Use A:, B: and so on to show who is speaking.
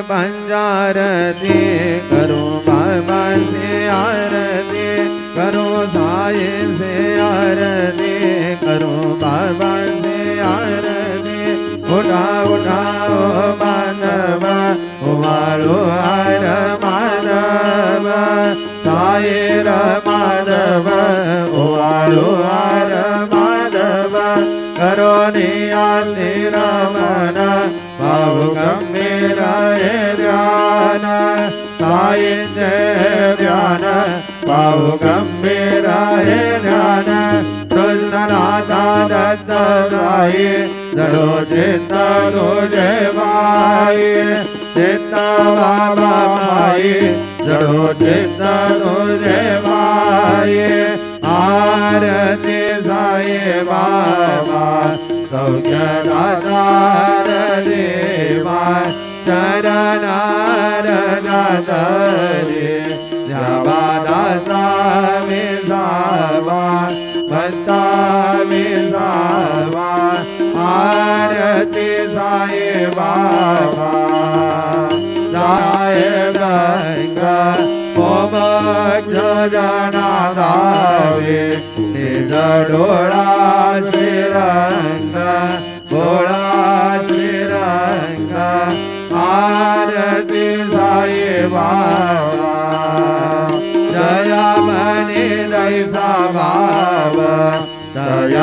A: पंजारती करो बाबा से आरती करो साई से आरती करो बाबा से आरती उठा उठाओ मानव उमारो हर मानव साई माधव उमारो हर माधव करो नियाति रमन भाव गंभीर ध्यान साई ध्यान भाव गंभीर ध्यान कृष्णनाथा दत्त साई जड़ो चित्त तुझे माई चित्त बाबा माई जड़ो चित्त तुझे माई आरती साई बाबा सौख्य दातार देवा चरणार दातरे जबादाता विसावा भक्ता विसावा आरती साई बाबा साई गंगा जनादावे निज डोळा श्रीरंग बोळा श्रीरंग आरती साई बाबा जया मनी दैस